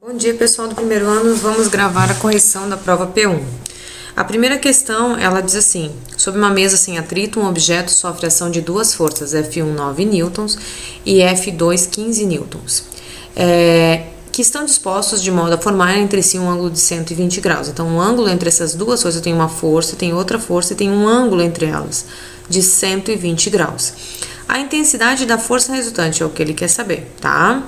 Bom dia, pessoal do primeiro ano. Vamos gravar a correção da prova P1. A primeira questão, ela diz assim: sob uma mesa sem atrito, um objeto sofre ação de duas forças, F1 9 newtons e F2 15 newtons, que estão dispostos de modo a formar entre si um ângulo de 120 graus. Então, um ângulo entre essas duas forças tem uma força, tem outra força e tem um ângulo entre elas de 120 graus. A intensidade da força resultante é o que ele quer saber, tá?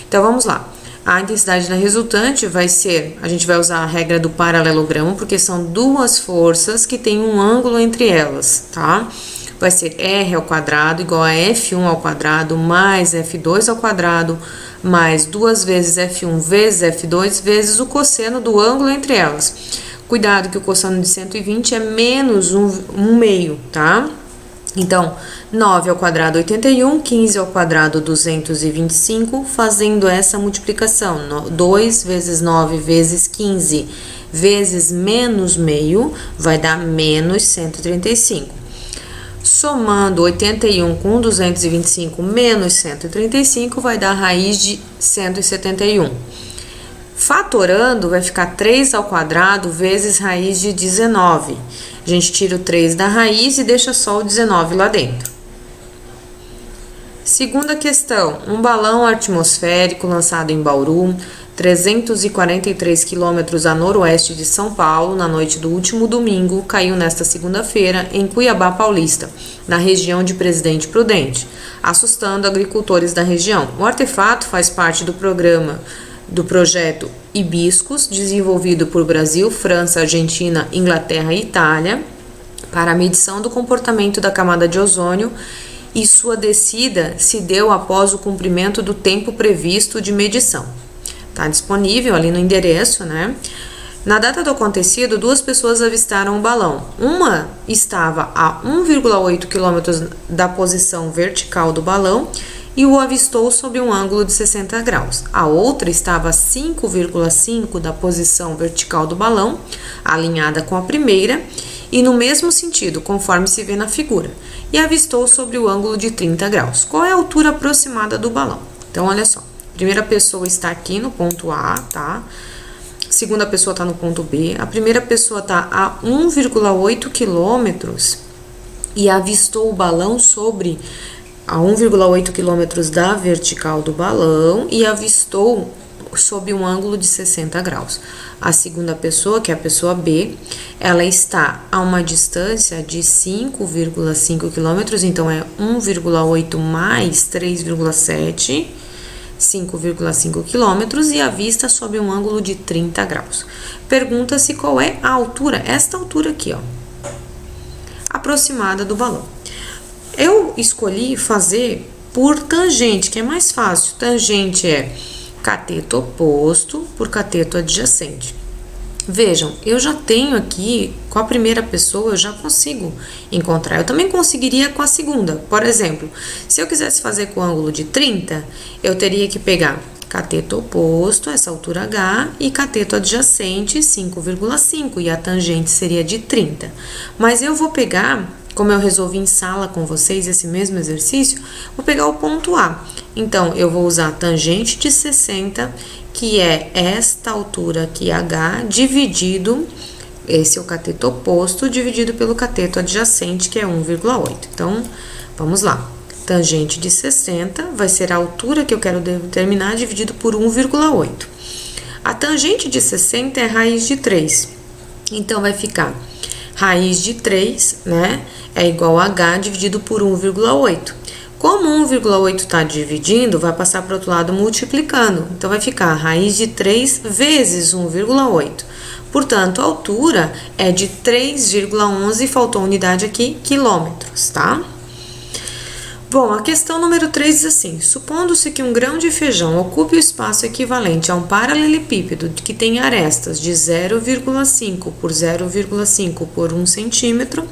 Então, vamos lá. A intensidade da resultante vai ser, a gente vai usar a regra do paralelogramo, porque são duas forças que têm um ângulo entre elas, tá? Vai ser R ao quadrado igual a F1 ao quadrado mais F2 ao quadrado mais 2 vezes F1 vezes F2 vezes o cosseno do ângulo entre elas. Cuidado que o cosseno de 120 é menos um meio, tá? Então, 9 ao quadrado 81, 15 ao quadrado 225, fazendo essa multiplicação, 2 vezes 9 vezes 15 vezes menos meio, vai dar menos 135. Somando 81 com 225 menos 135, vai dar raiz de 171. Fatorando, vai ficar 3 ao quadrado vezes raiz de 19. A gente tira o 3 da raiz e deixa só o 19 lá dentro. Segunda questão, um balão atmosférico lançado em Bauru, 343 quilômetros a noroeste de São Paulo, na noite do último domingo, caiu nesta segunda-feira em Cuiabá Paulista, na região de Presidente Prudente, assustando agricultores da região. O artefato faz parte do projeto Hibiscus, desenvolvido por Brasil, França, Argentina, Inglaterra e Itália, para a medição do comportamento da camada de ozônio, e sua descida se deu após o cumprimento do tempo previsto de medição. Está disponível ali no endereço, né? Na data do acontecido, duas pessoas avistaram o balão. Uma estava a 1,8 km da posição vertical do balão e o avistou sob um ângulo de 60 graus. A outra estava a 5,5 da posição vertical do balão, alinhada com a primeira, e no mesmo sentido, conforme se vê na figura, e avistou sobre o ângulo de 30 graus. Qual é a altura aproximada do balão? Então, olha só. A primeira pessoa está aqui no ponto A, tá? A segunda pessoa está no ponto B. A primeira pessoa está a 1,8 quilômetros e avistou o balão sobre a 1,8 quilômetros da vertical do balão e avistou sob um ângulo de 60 graus. A segunda pessoa, que é a pessoa B, ela está a uma distância de 5,5 quilômetros, então é 1,8 mais 3,7, 5,5 quilômetros, e avista sob um ângulo de 30 graus. Pergunta-se qual é a altura, esta altura aqui, ó, aproximada do balão. Eu escolhi fazer por tangente, que é mais fácil. Tangente é cateto oposto por cateto adjacente. Vejam, eu já tenho aqui, com a primeira pessoa, eu já consigo encontrar. Eu também conseguiria com a segunda. Por exemplo, se eu quisesse fazer com ângulo de 30, eu teria que pegar cateto oposto, essa altura H, e cateto adjacente, 5,5, e a tangente seria de 30. Mas eu vou pegar, como eu resolvi em sala com vocês esse mesmo exercício, vou pegar o ponto A. Então, eu vou usar a tangente de 60, que é esta altura aqui, H, dividido, esse é o cateto oposto, dividido pelo cateto adjacente, que é 1,8. Então, vamos lá. Tangente de 60 vai ser a altura que eu quero determinar, dividido por 1,8. A tangente de 60 é raiz de 3. Então, vai ficar raiz de 3, né, é igual a H dividido por 1,8. Como 1,8 está dividindo, vai passar para o outro lado multiplicando. Então, vai ficar raiz de 3 vezes 1,8. Portanto, a altura é de 3,11, faltou unidade aqui, quilômetros, tá? Bom, a questão número 3 diz assim: supondo-se que um grão de feijão ocupe o espaço equivalente a um paralelepípedo que tem arestas de 0,5 por 0,5 por 1 centímetro,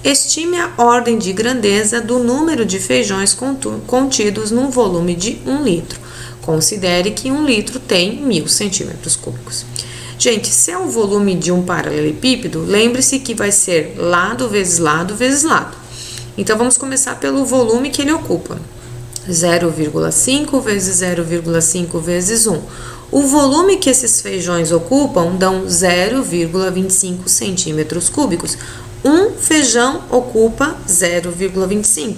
estime a ordem de grandeza do número de feijões contidos num volume de 1 litro. Considere que 1 litro tem 1000 centímetros cúbicos. Gente, se é o volume de um paralelepípedo, lembre-se que vai ser lado vezes lado vezes lado. Então, vamos começar pelo volume que ele ocupa. 0,5 vezes 0,5 vezes 1. O volume que esses feijões ocupam dão 0,25 centímetros cúbicos. Um feijão ocupa 0,25.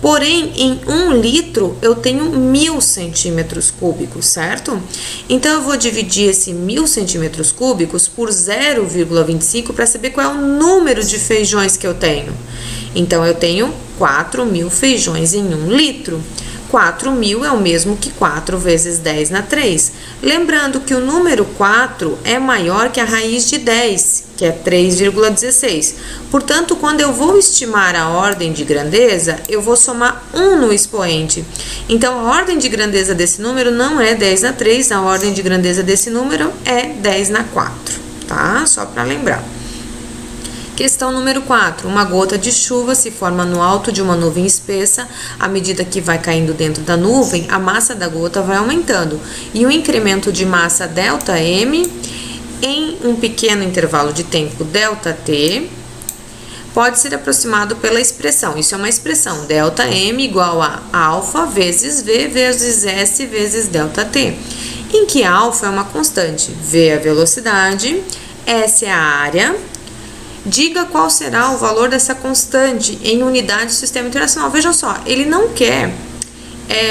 Porém, em 1 litro, eu tenho 1.000 centímetros cúbicos, certo? Então, eu vou dividir esse 1.000 centímetros cúbicos por 0,25 para saber qual é o número de feijões que eu tenho. Então, eu tenho 4.000 feijões em 1 litro. 4.000 é o mesmo que 4 vezes 10 na 3. Lembrando que o número 4 é maior que a raiz de 10, que é 3,16. Portanto, quando eu vou estimar a ordem de grandeza, eu vou somar 1 no expoente. Então, a ordem de grandeza desse número não é 10 na 3, a ordem de grandeza desse número é 10 na 4, tá? Só para lembrar. Questão número 4. Uma gota de chuva se forma no alto de uma nuvem espessa. À medida que vai caindo dentro da nuvem, a massa da gota vai aumentando. E o incremento de massa ΔM em um pequeno intervalo de tempo ΔT pode ser aproximado pela expressão. Isso é uma expressão. ΔM igual a alfa vezes V vezes S vezes ΔT. Em que alfa é uma constante. V é a velocidade, S é a área. Diga qual será o valor dessa constante em unidade do sistema internacional. Vejam só, ele não quer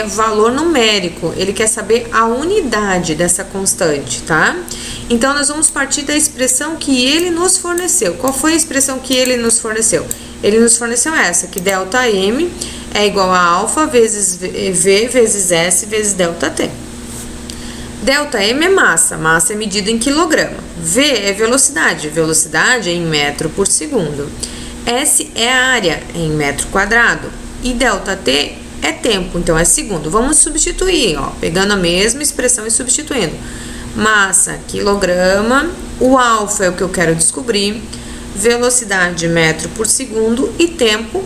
valor numérico, ele quer saber a unidade dessa constante, tá? Então, nós vamos partir da expressão que ele nos forneceu. Qual foi a expressão que ele nos forneceu? Ele nos forneceu essa, que ΔM é igual a alfa vezes V vezes S vezes ΔT. ΔM é massa, massa é medida em quilograma. V é velocidade, velocidade é em metro por segundo. S é área, é em metro quadrado. E ΔT é tempo, então é segundo. Vamos substituir, ó, pegando a mesma expressão e substituindo. Massa, quilograma, o alfa é o que eu quero descobrir, velocidade, metro por segundo e tempo,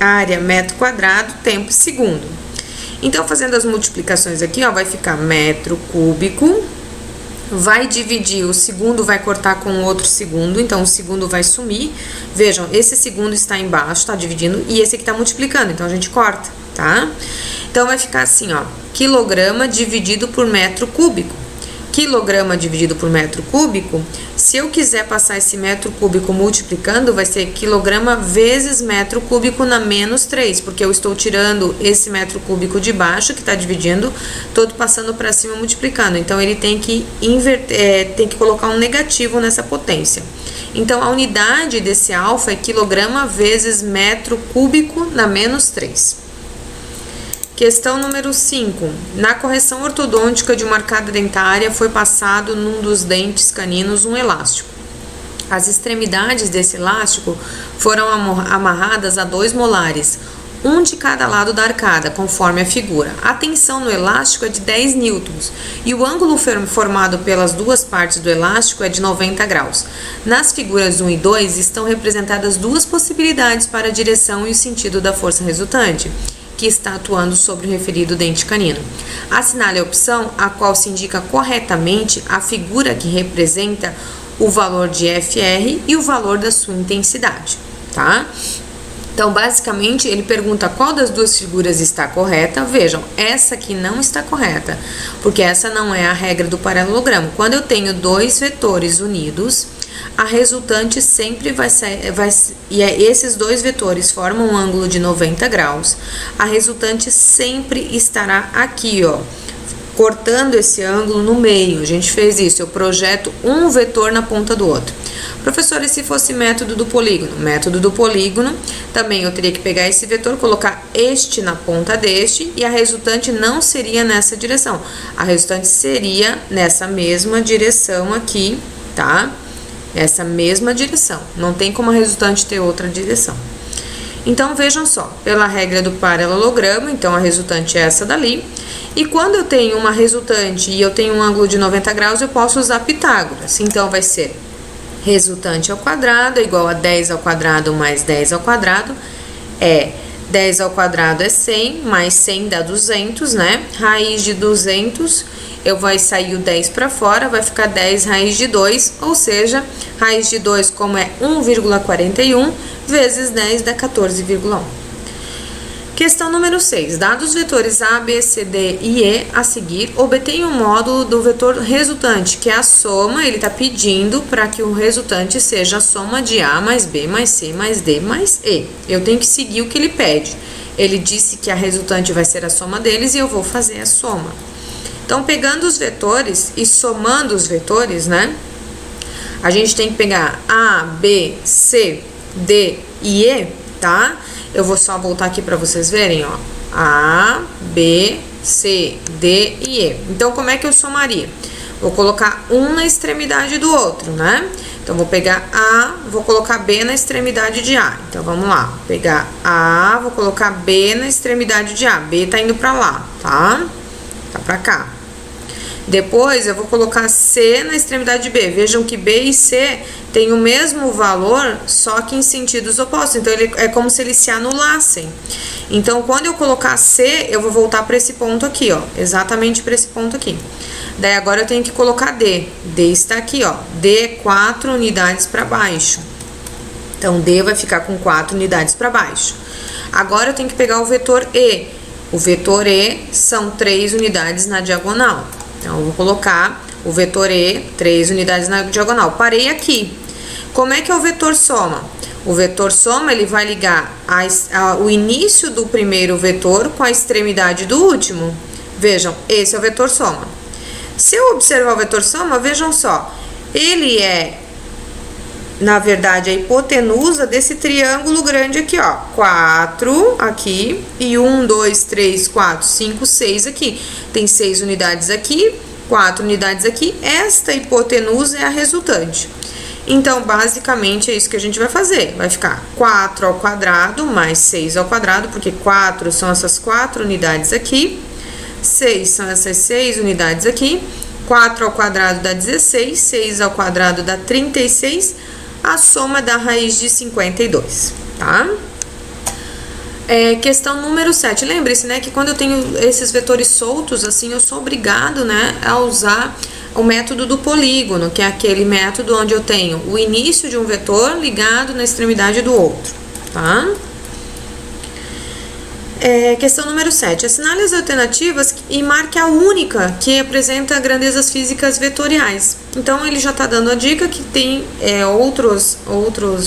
área, metro quadrado, tempo, segundo. Então, fazendo as multiplicações aqui, ó, vai ficar metro cúbico, vai dividir, o segundo vai cortar com o outro segundo, então o segundo vai sumir. Vejam, esse segundo está embaixo, tá dividindo, e esse aqui tá multiplicando, então a gente corta, tá? Então, vai ficar assim, ó, quilograma dividido por metro cúbico. Quilograma dividido por metro cúbico, se eu quiser passar esse metro cúbico multiplicando, vai ser quilograma vezes metro cúbico na menos 3, porque eu estou tirando esse metro cúbico de baixo, que está dividindo, todo passando para cima multiplicando. Então, ele tem que inverter, tem que colocar um negativo nessa potência. Então, a unidade desse alfa é quilograma vezes metro cúbico na menos 3. Questão número 5. Na correção ortodôntica de uma arcada dentária foi passado num dos dentes caninos um elástico. As extremidades desse elástico foram amarradas a 2 molares, um de cada lado da arcada, conforme a figura. A tensão no elástico é de 10 newtons e o ângulo formado pelas duas partes do elástico é de 90 graus. Nas figuras 1 e 2 estão representadas duas possibilidades para a direção e o sentido da força resultante, que está atuando sobre o referido dente canino. Assinale a opção a qual se indica corretamente a figura que representa o valor de FR e o valor da sua intensidade, tá? Então, basicamente, ele pergunta qual das duas figuras está correta. Vejam, essa aqui não está correta, porque essa não é a regra do paralelogramo. Quando eu tenho dois vetores unidos, a resultante sempre esses dois vetores formam um ângulo de 90 graus. A resultante sempre estará aqui, ó, cortando esse ângulo no meio. A gente fez isso, eu projeto um vetor na ponta do outro. Professor, e se fosse método do polígono? Método do polígono, também eu teria que pegar esse vetor, colocar este na ponta deste, e a resultante não seria nessa direção. A resultante seria nessa mesma direção aqui, tá? Essa mesma direção. Não tem como a resultante ter outra direção. Então, vejam só, pela regra do paralelogramo, então a resultante é essa dali. E quando eu tenho uma resultante e eu tenho um ângulo de 90 graus, eu posso usar Pitágoras. Então, vai ser resultante ao quadrado é igual a 10 ao quadrado mais 10 ao quadrado. 10 ao quadrado é 100, mais 100 dá 200, né? Raiz de 200, vai sair o 10 para fora, vai ficar 10 raiz de 2, ou seja, raiz de 2, como é 1,41, vezes 10 dá 14,1. Questão número 6. Dados os vetores A, B, C, D e E a seguir, obtenha o módulo do vetor resultante, que é a soma. Ele está pedindo para que o resultante seja a soma de A mais B mais C mais D mais E. Eu tenho que seguir o que ele pede. Ele disse que a resultante vai ser a soma deles e eu vou fazer a soma. Então, pegando os vetores e somando os vetores, né? A gente tem que pegar A, B, C, D e E, tá? Eu vou só voltar aqui para vocês verem, ó. A, B, C, D e E. Então, como é que eu somaria? Vou colocar um na extremidade do outro, né? Então, vou pegar A, vou colocar B na extremidade de A. Então, vamos lá. Vou pegar A, vou colocar B na extremidade de A. B tá indo para lá, tá? Tá para cá. Depois, eu vou colocar C na extremidade de B. Vejam que B e C têm o mesmo valor, só que em sentidos opostos. Então, é como se eles se anulassem. Então, quando eu colocar C, eu vou voltar para esse ponto aqui, ó. Exatamente para esse ponto aqui. Daí, agora eu tenho que colocar D. D está aqui, ó. D é 4 unidades para baixo. Então, D vai ficar com 4 unidades para baixo. Agora, eu tenho que pegar o vetor E. O vetor E são 3 unidades na diagonal. Então, eu vou colocar o vetor E, 3 unidades na diagonal. Parei aqui. Como é que é o vetor soma? O vetor soma, ele vai ligar o início do primeiro vetor com a extremidade do último. Vejam, esse é o vetor soma. Se eu observar o vetor soma, vejam só. Ele é, na verdade, a hipotenusa desse triângulo grande aqui, ó. 4 aqui e 1, 2, 3, 4, 5, 6 aqui. Tem 6 unidades aqui, 4 unidades aqui. Esta hipotenusa é a resultante. Então, basicamente, é isso que a gente vai fazer. Vai ficar 4 ao quadrado mais 6 ao quadrado, porque 4 são essas 4 unidades aqui. 6 são essas 6 unidades aqui. 4 ao quadrado dá 16, 6 ao quadrado dá 36. A soma da raiz de 52, tá? Questão número 7. Lembre-se, né, que quando eu tenho esses vetores soltos, assim, eu sou obrigado, né, a usar o método do polígono, que é aquele método onde eu tenho o início de um vetor ligado na extremidade do outro, tá? Questão número 7. Assinale as alternativas e marque a única que apresenta grandezas físicas vetoriais. Então, ele já está dando a dica que tem outras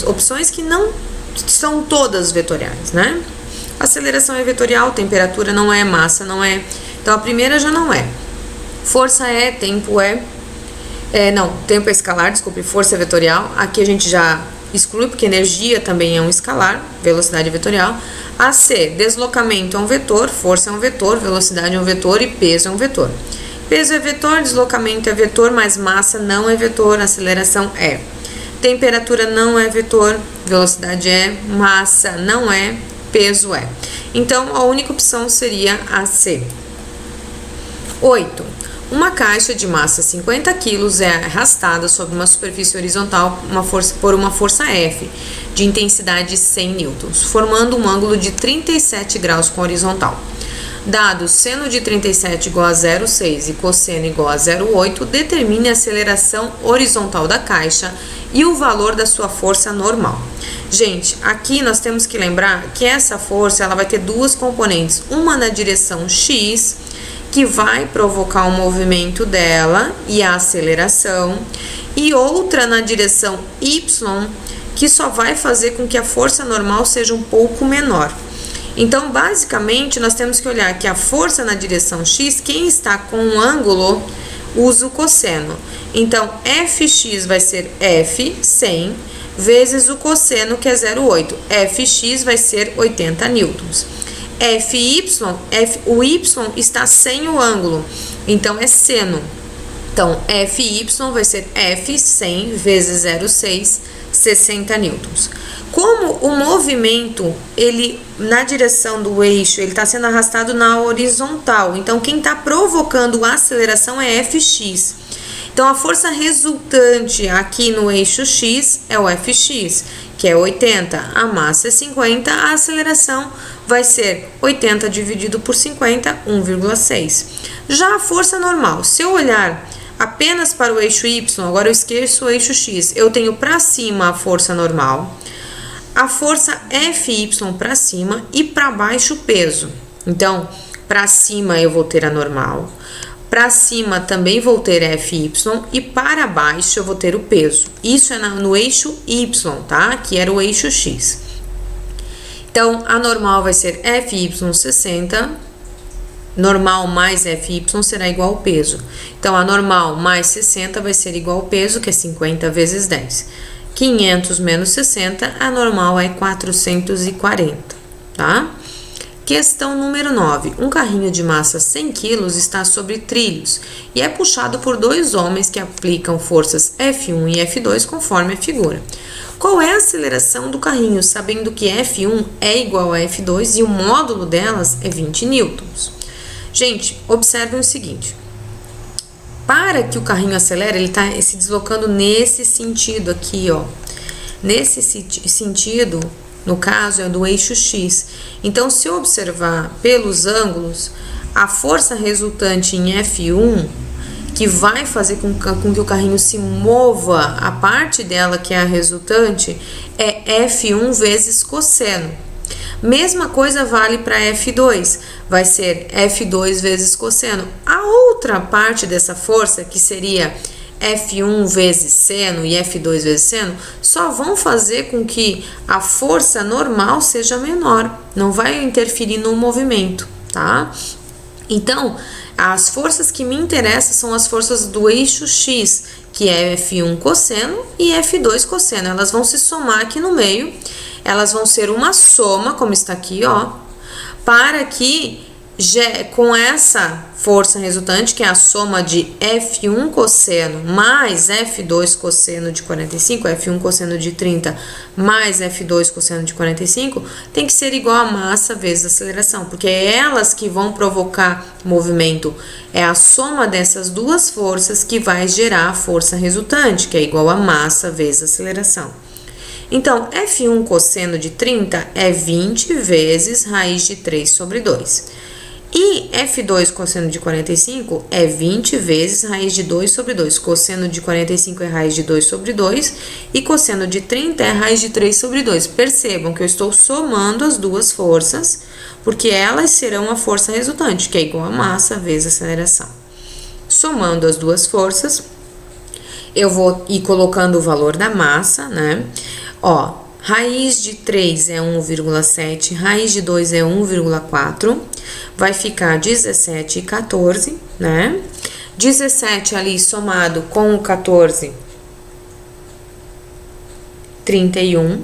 opções que não são todas vetoriais, né? Aceleração é vetorial, temperatura não é, massa não é. Então, a primeira já não é. Força é, tempo é. Tempo é escalar, desculpe, força é vetorial. Aqui a gente já exclui, porque energia também é um escalar, velocidade é vetorial. AC, deslocamento é um vetor, força é um vetor, velocidade é um vetor e peso é um vetor. Peso é vetor, deslocamento é vetor, mas massa não é vetor, aceleração é. Temperatura não é vetor, velocidade é, massa não é, peso é. Então, a única opção seria AC. 8. Uma caixa de massa 50 kg é arrastada sobre uma superfície horizontal por uma força F, de intensidade 100 newtons, formando um ângulo de 37 graus com a horizontal. Dado seno de 37 igual a 0,6 e cosseno igual a 0,8, determine a aceleração horizontal da caixa e o valor da sua força normal. Gente, aqui nós temos que lembrar que essa força ela vai ter duas componentes, uma na direção X, que vai provocar o movimento dela e a aceleração, e outra na direção Y, que só vai fazer com que a força normal seja um pouco menor. Então, basicamente, nós temos que olhar que a força na direção X, quem está com um ângulo, usa o cosseno. Então, Fx vai ser F, 100, vezes o cosseno, que é 0,8. Fx vai ser 80 newtons. O y está sem o ângulo, então é seno. Então, Fy vai ser F 100 vezes 0,6, 60 newtons. Como o movimento, ele na direção do eixo, ele está sendo arrastado na horizontal, então quem está provocando a aceleração é Fx. Então, a força resultante aqui no eixo X é o Fx, que é 80, a massa é 50, a aceleração vai ser 80 dividido por 50, 1,6. Já a força normal, se eu olhar apenas para o eixo Y, agora eu esqueço o eixo X, eu tenho para cima a força normal, a força Fy para cima e para baixo o peso. Então, para cima eu vou ter a normal, para cima também vou ter Fy e para baixo eu vou ter o peso. Isso é no eixo Y, tá? Que era o eixo X. Então, a normal vai ser Fy 60, normal mais Fy será igual ao peso. Então, a normal mais 60 vai ser igual ao peso, que é 50 vezes 10. 500 menos 60, a normal é 440, tá? Questão número 9. Um carrinho de massa 100 kg está sobre trilhos e é puxado por dois homens que aplicam forças F1 e F2 conforme a figura. Qual é a aceleração do carrinho, sabendo que F1 é igual a F2 e o módulo delas é 20 newtons? Gente, observem o seguinte. Para que o carrinho acelere, ele está se deslocando nesse sentido aqui, ó. Nesse sentido, no caso, é do eixo X. Então, se eu observar pelos ângulos, a força resultante em F1, que vai fazer com que o carrinho se mova, a parte dela que é a resultante, é F1 vezes cosseno. Mesma coisa vale para F2, vai ser F2 vezes cosseno. A outra parte dessa força, que seria F1 vezes seno e F2 vezes seno, só vão fazer com que a força normal seja menor, não vai interferir no movimento, tá? Então, as forças que me interessam são as forças do eixo X, que é F1 cosseno e F2 cosseno. Elas vão se somar aqui no meio, elas vão ser uma soma, como está aqui, ó, para que com essa força resultante, que é a soma de F1 cosseno mais F2 cosseno de 45, F1 cosseno de 30 mais F2 cosseno de 45, tem que ser igual a massa vezes a aceleração, porque é elas que vão provocar movimento. É a soma dessas duas forças que vai gerar a força resultante, que é igual a massa vezes a aceleração. Então, F1 cosseno de 30 é 20 vezes raiz de 3 sobre 2. E F2 cosseno de 45 é 20 vezes raiz de 2 sobre 2. Cosseno de 45 é raiz de 2 sobre 2 e cosseno de 30 é raiz de 3 sobre 2. Percebam que eu estou somando as duas forças, porque elas serão a força resultante, que é igual a massa vezes a aceleração. Somando as duas forças, eu vou ir colocando o valor da massa, né? Ó, raiz de 3 é 1,7, raiz de 2 é 1,4, vai ficar 17 e 14, né? 17 ali somado com o 14, 31,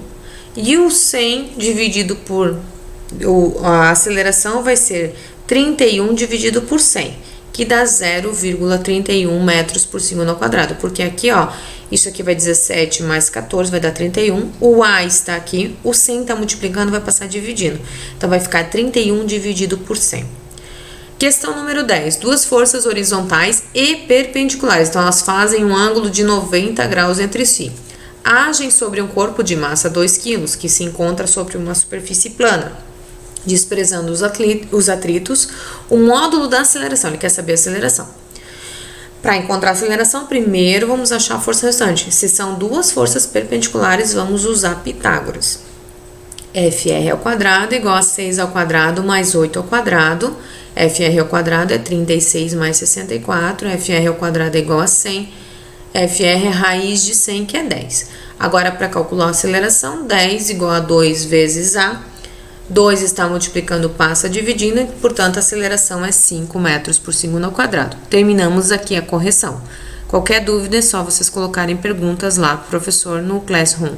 e o 100 dividido por, a aceleração vai ser 31 dividido por 100, que dá 0,31 metros por segundo ao quadrado, porque aqui, ó, isso aqui vai 17 mais 14, vai dar 31, o A está aqui, o 100 está multiplicando, vai passar dividindo, então vai ficar 31 dividido por 100. Questão número 10, duas forças horizontais e perpendiculares, então elas fazem um ângulo de 90 graus entre si. Agem sobre um corpo de massa 2 kg, que se encontra sobre uma superfície plana. Desprezando os atritos, o módulo da aceleração, ele quer saber a aceleração. Para encontrar a aceleração, primeiro vamos achar a força resultante. Se são duas forças perpendiculares, vamos usar Pitágoras. FR ao quadrado igual a 6 ao quadrado mais 8 ao quadrado. FR ao quadrado é 36 mais 64. FR ao quadrado é igual a 100. FR é raiz de 100, que é 10. Agora, para calcular a aceleração, 10 igual a 2 vezes A. 2 está multiplicando, passa dividindo, e, portanto, a aceleração é 5 metros por segundo ao quadrado. Terminamos aqui a correção. Qualquer dúvida é só vocês colocarem perguntas lá, professor, no Classroom.